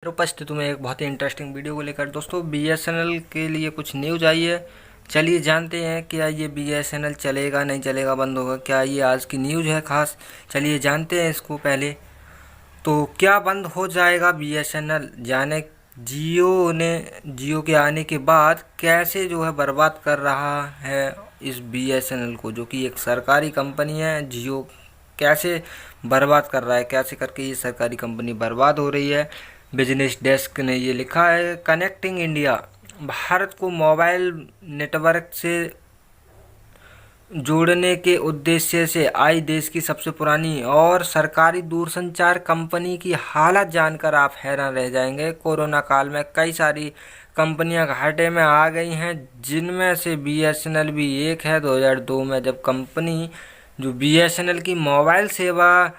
उपस्थित में एक बहुत ही इंटरेस्टिंग वीडियो को लेकर दोस्तों बीएसएनएल के लिए कुछ न्यूज आई है। चलिए जानते हैं क्या ये बीएसएनएल चलेगा नहीं चलेगा, बंद होगा क्या, ये आज की न्यूज है खास। चलिए जानते हैं इसको। पहले तो क्या बंद हो जाएगा बीएसएनएल, जाने जियो के आने के बाद कैसे जो है बर्बाद कर रहा है इस बीएसएनएल को, जो कि एक सरकारी कंपनी है। जियो कैसे बर्बाद कर रहा है, कैसे करके ये सरकारी कंपनी बर्बाद हो रही है। बिजनेस डेस्क ने ये लिखा है, कनेक्टिंग इंडिया, भारत को मोबाइल नेटवर्क से जोड़ने के उद्देश्य से आई देश की सबसे पुरानी और सरकारी दूरसंचार कंपनी की हालत जानकर आप हैरान रह जाएंगे। कोरोना काल में कई सारी कंपनियां घाटे में आ गई हैं, जिनमें से बीएसएनएल भी एक है। 2002 में जब कंपनी जो बीएसएनएल की मोबाइल सेवा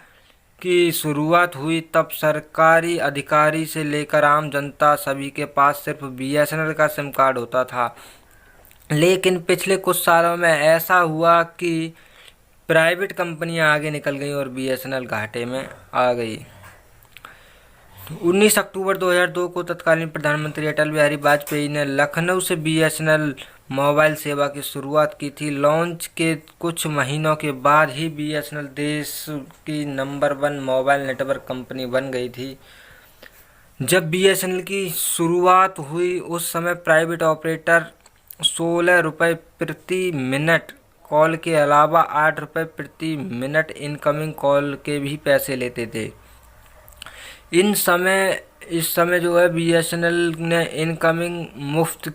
की शुरुआत हुई, तब सरकारी अधिकारी से लेकर आम जनता सभी के पास सिर्फ बीएसएनएल का सिम कार्ड होता था। लेकिन पिछले कुछ सालों में ऐसा हुआ कि प्राइवेट कंपनियां आगे निकल गई और बीएसएनएल घाटे में आ गई। 19 अक्टूबर 2002 को तत्कालीन प्रधानमंत्री अटल बिहारी वाजपेयी ने लखनऊ से बीएसएनएल मोबाइल सेवा की शुरुआत की थी। लॉन्च के कुछ महीनों के बाद ही बीएसएनएल देश की नंबर 1 मोबाइल नेटवर्क कंपनी बन गई थी। जब बीएसएनएल की शुरुआत हुई उस समय प्राइवेट ऑपरेटर 16 रुपये प्रति मिनट कॉल के अलावा 8 रुपये प्रति मिनट इनकमिंग कॉल के भी पैसे लेते थे। इस समय जो है बीएसएनएल ने इनकमिंग मुफ्त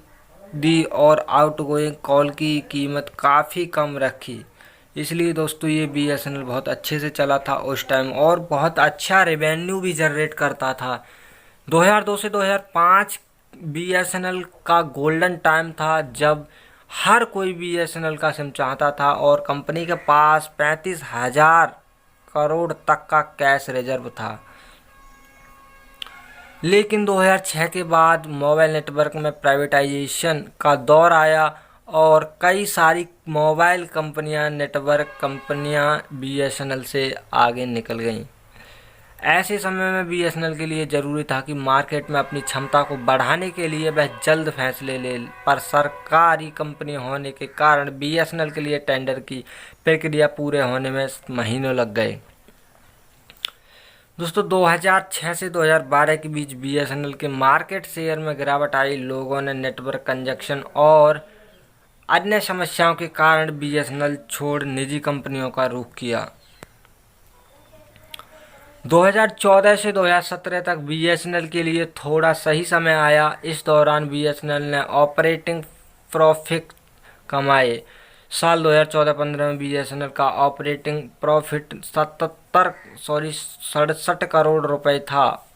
दी और आउटगोइंग कॉल की कीमत काफ़ी कम रखी। इसलिए दोस्तों ये बीएसएनएल बहुत अच्छे से चला था उस टाइम और बहुत अच्छा रेवेन्यू भी जनरेट करता था। 2002 से 2005 बीएसएनएल का गोल्डन टाइम था, जब हर कोई बीएसएनएल का सिम चाहता था और कंपनी के पास 35,000 करोड़ तक का कैश रिजर्व था। लेकिन 2006 के बाद मोबाइल नेटवर्क में प्राइवेटाइजेशन का दौर आया और कई सारी मोबाइल कंपनियां, नेटवर्क कंपनियां बीएसएनएल से आगे निकल गईं। ऐसे समय में बीएसएनएल के लिए ज़रूरी था कि मार्केट में अपनी क्षमता को बढ़ाने के लिए वह जल्द फैसले ले, पर सरकारी कंपनी होने के कारण बीएसएनएल के लिए टेंडर की प्रक्रिया पूरे होने में महीनों लग गए। दोस्तों 2006 से 2012 के बीच बीएसएनएल के मार्केट शेयर में गिरावट आई। लोगों ने नेटवर्क कंजेशन और अन्य समस्याओं के कारण बीएसएनएल छोड़ निजी कंपनियों का रुख किया। 2014 से 2017 तक बीएसएनएल के लिए थोड़ा सही समय आया। इस दौरान बीएसएनएल ने ऑपरेटिंग प्रॉफिट कमाए। साल 2014-15 में बीएसएनएल का ऑपरेटिंग प्रॉफिट 67 करोड़ रुपए था।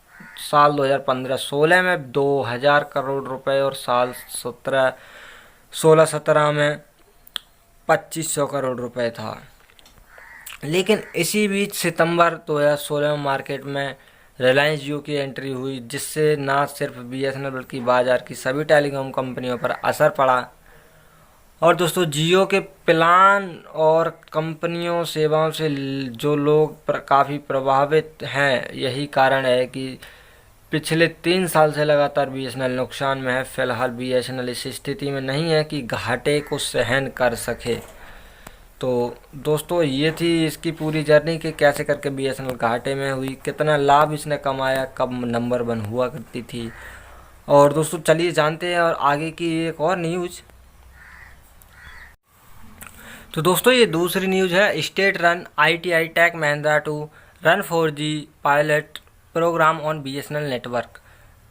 साल 2015-16 में 2000 करोड़ रुपए और साल 16-17 में 2500 करोड़ रुपए था। लेकिन इसी बीच सितंबर 2016 में मार्केट में रिलायंस जियो की एंट्री हुई, जिससे न सिर्फ बीएसएनएल बल्कि बाजार की सभी टेलीकॉम कंपनियों पर असर पड़ा। और दोस्तों जियो के प्लान और कंपनियों सेवाओं से जो लोग काफ़ी प्रभावित हैं, यही कारण है कि पिछले 3 साल से लगातार बीएसएनएल नुकसान में है। फिलहाल बीएसएनएल इस स्थिति में नहीं है कि घाटे को सहन कर सके। तो दोस्तों ये थी इसकी पूरी जर्नी कि कैसे करके बीएसएनएल घाटे में हुई, कितना लाभ इसने कमाया, कब नंबर 1 हुआ करती थी। और दोस्तों चलिए जानते हैं और आगे की एक और न्यूज़। तो दोस्तों ये दूसरी न्यूज़ है, state run ITI Tech Mahindra to run 4G pilot programme on BSNL network.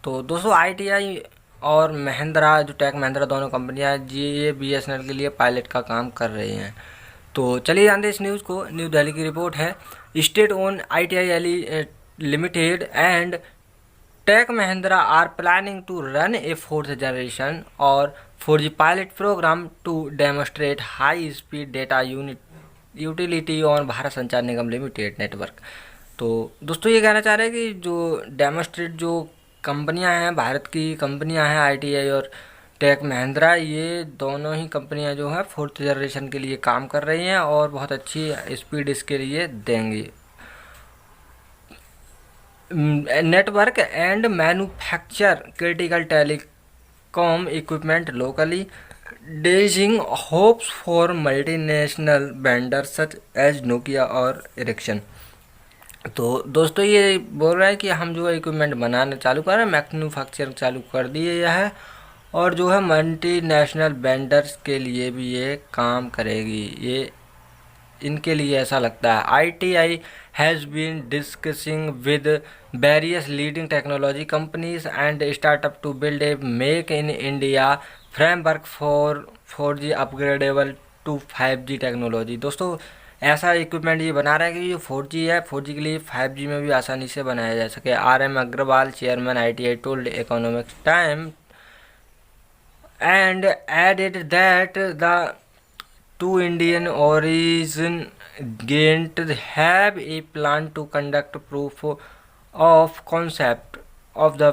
तो दोस्तों आईटीआई और महिंद्रा, जो टेक महिंद्रा दोनों कंपनियां ये बीएसएनएल के लिए पायलट का काम कर रही हैं। तो चलिए जानते हैं इस न्यूज़ को। न्यू दिल्ली की रिपोर्ट है, state owned ITI Limited and Tech Mahindra are planning to run a 4th generation or 4G pilot programme to demonstrate high speed data utility on Bharat Sanchar Nigam limited network. तो दोस्तों ये कहना चाह रहे हैं कि जो डेमोस्ट्रेट जो कंपनियां हैं, भारत की कंपनियां हैं आईटीआई और टेक महिंद्रा, ये दोनों ही कंपनियां जो है 4th जनरेशन के लिए काम कर रही हैं और बहुत अच्छी स्पीड इसके लिए देंगी। network and manufacture critical telecom equipment locally, raising hopes for multinational vendors such as Nokia और Ericsson। तो दोस्तों ये बोल रहा है कि हम जो है इक्विपमेंट बनाना चालू कर रहे हैं, मैन्युफैक्चर चालू कर दिए है, और जो है मल्टीनेशनल वेंडर्स के लिए भी ये काम करेगी। ये इनके लिए ऐसा लगता है। ITI has been discussing with various leading technology companies and startup to build a make in India framework for 4G upgradable to 5G technology. दोस्तों ऐसा इक्विपमेंट ये बना रहा है कि जो 4G है, 4G के लिए 5G में भी आसानी से बनाया जा सके। RM Agrawal, chairman ITI, told Economics Time and added that the two Indian origin giants have a plan to conduct proof of concept of the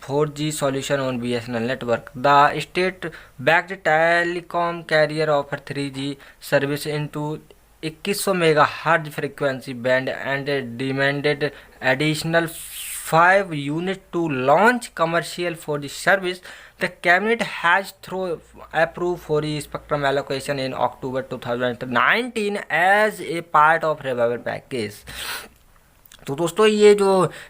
4G solution on BSNL network. The state-backed telecom carrier offer 3G service into 2100 MHz frequency band and demanded additional 5 units to launch commercial 4G service. The cabinet has approved 4G spectrum allocation in October 2019 as a part of revival package। तो दोस्तों ये जो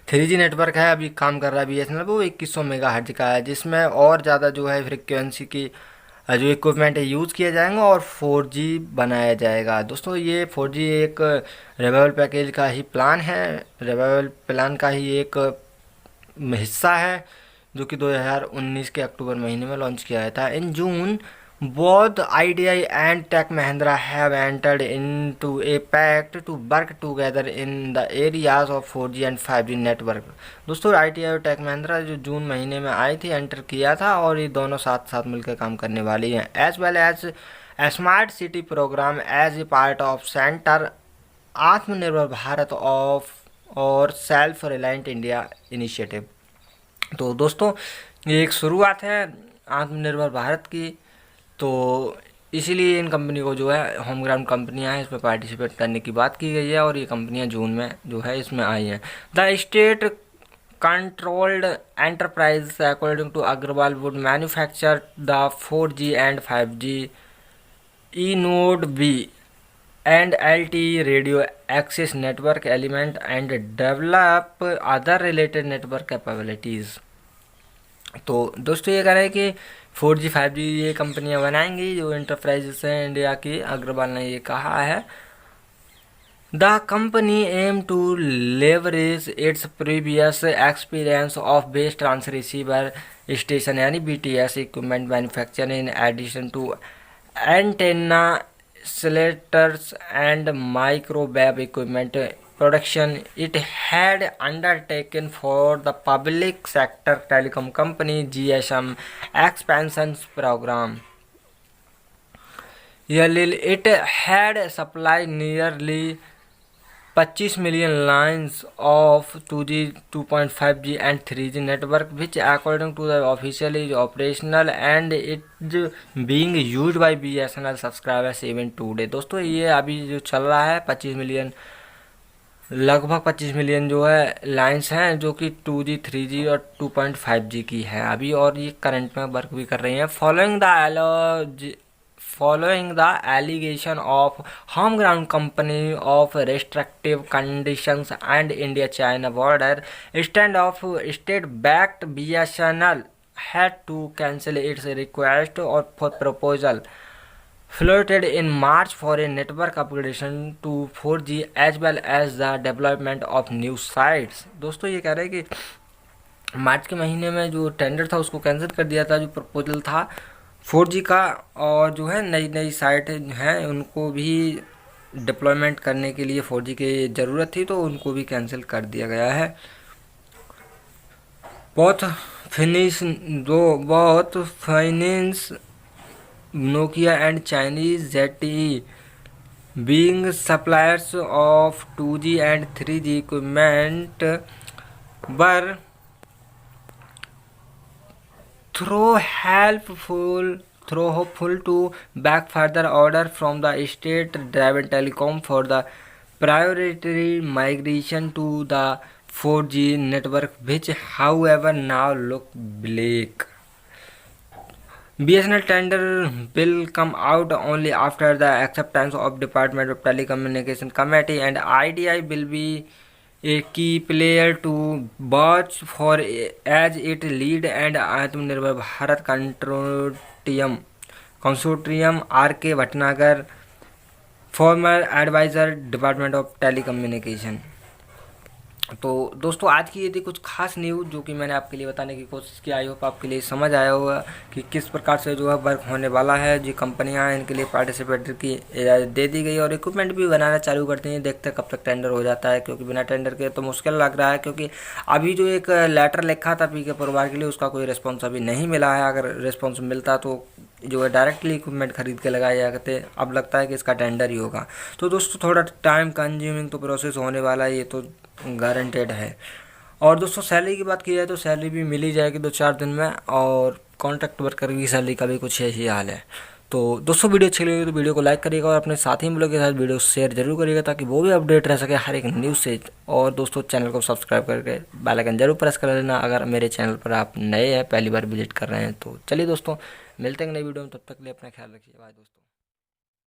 3G network है अभी काम कर रहा है BSNL, वो 2100 मेगाहर्ट्ज का है, जिसमें और ज़्यादा जो है फ्रिक्वेंसी की जो इक्विपमेंट है यूज़ किए जाएंगे और 4G बनाया जाएगा। दोस्तों ये 4G एक रिवाइवल पैकेज का ही प्लान है, रिवाइवल प्लान का ही एक हिस्सा है, जो कि 2019 के अक्टूबर महीने में लॉन्च किया गया था। इन जून both ITI and Tech Mahindra have entered into a pact to work together in the areas of 4G and 5G network। दोस्तों ITI और Tech Mahindra जो जून महीने में आई थी, एंटर किया था, और ये दोनों साथ साथ मिलकर काम करने वाली हैं। As well as smart city programme as a part of centre Atmanirbhar Bharat of or self reliant India initiative. तो दोस्तों ये एक शुरुआत है आत्मनिर्भर भारत की, तो इसीलिए इन कंपनी को जो है होम ग्राउंड कंपनियां हैं इसमें पार्टिसिपेट करने की बात की गई है, और ये कंपनियां जून में जो है इसमें आई हैं। The state controlled enterprise according to Agrawal would manufacture the 4G and 5G E-Node B and LTE radio access network element and develop other related network capabilities। तो दोस्तों ये कह रहे हैं कि 4G 5G ये कंपनियां बनाएंगी जो इंटरप्राइजेस हैं इंडिया की, अग्रवाल ने ये कहा है। The company aim to leverage its previous experience of base transceiver station यानी BTS equipment manufacture in addition to antenna selectors and microwave equipment production it had undertaken for the public sector telecom company GSM expansion program। It had supplied nearly 25 million lines of 2G, 2.5G and 3G network, which according to the official is operational and it being used by BSNL subscribers even today। दोस्तों ये अभी जो चल रहा है 25 million, लगभग 25 million जो है लाइंस हैं जो कि 2G, 3G और 2.5G की है अभी, और ये करंट में वर्क भी कर रही हैं। Following the allegation of home ground company of restrictive conditions and India-China border standoff, state-backed BSNL had to cancel its request or for proposal floated in March for a network upgradation to 4G as well as the development of new sites। दोस्तों ये कह रहे हैं कि मार्च के महीने में जो टेंडर था उसको कैंसिल कर दिया था, जो प्रपोजल था 4G का, और जो है नई नई साइट हैं उनको भी डिप्लॉयमेंट करने के लिए 4G की ज़रूरत थी, तो उनको भी कैंसिल कर दिया गया है। बहुत finance Nokia and Chinese ZTE being suppliers of 2G and 3G equipment were through hopeful to back further order from the state driven telecom for the priority migration to the 4G network, which however now look bleak. BSNL tender will come out only after the acceptance of Department of Telecommunication Committee, and ITI will be a key player to watch for as it lead and Atmanirbhar Bharat consortium RK Bhatnagar, former advisor Department of Telecommunication। तो दोस्तों आज की ये थी कुछ खास news जो कि मैंने आपके लिए बताने की कोशिश की। आई होप आपके लिए समझ आया होगा कि किस प्रकार से जो है वर्क होने वाला है। जो कंपनियां हैं इनके लिए पार्टिसिपेटर की इजाज़त दे दी गई और इक्विपमेंट भी बनाना चालू करते हैं। देखते हैं कब तक टेंडर हो जाता है, क्योंकि बिना टेंडर के तो मुश्किल लग रहा है। क्योंकि अभी जो एक लेटर लिखा था पीके परिवार के लिए, उसका कोई रिस्पॉन्स अभी नहीं मिला है। अगर रिस्पॉन्स मिलता तो जो है डायरेक्टली इक्विपमेंट खरीद के लगाए जा करते। अब लगता है कि इसका टेंडर ही होगा। तो दोस्तों थोड़ा टाइम कंज्यूमिंग तो प्रोसेस होने वाला है, ये तो गारंटेड है। और दोस्तों सैलरी की बात की जाए तो सैलरी भी मिल ही जाएगी 2-4 दिन में, और कॉन्ट्रैक्ट वर्कर की सैलरी का भी कुछ ऐसी हाल है। तो दोस्तों वीडियो अच्छी लगी तो वीडियो को लाइक करिएगा और अपने साथी मित्रों के साथ वीडियो शेयर जरूर करिएगा, ताकि वो भी अपडेट रह सके हर एक न्यूज़ से। और दोस्तों चैनल को सब्सक्राइब करके बेल आइकन जरूर प्रेस कर लेना अगर मेरे चैनल पर आप नए हैं, पहली बार विजिट कर रहे हैं। तो चलिए दोस्तों मिलते हैं नई वीडियो में, तब तक के लिए अपना ख्याल रखिए। बाय दोस्तों।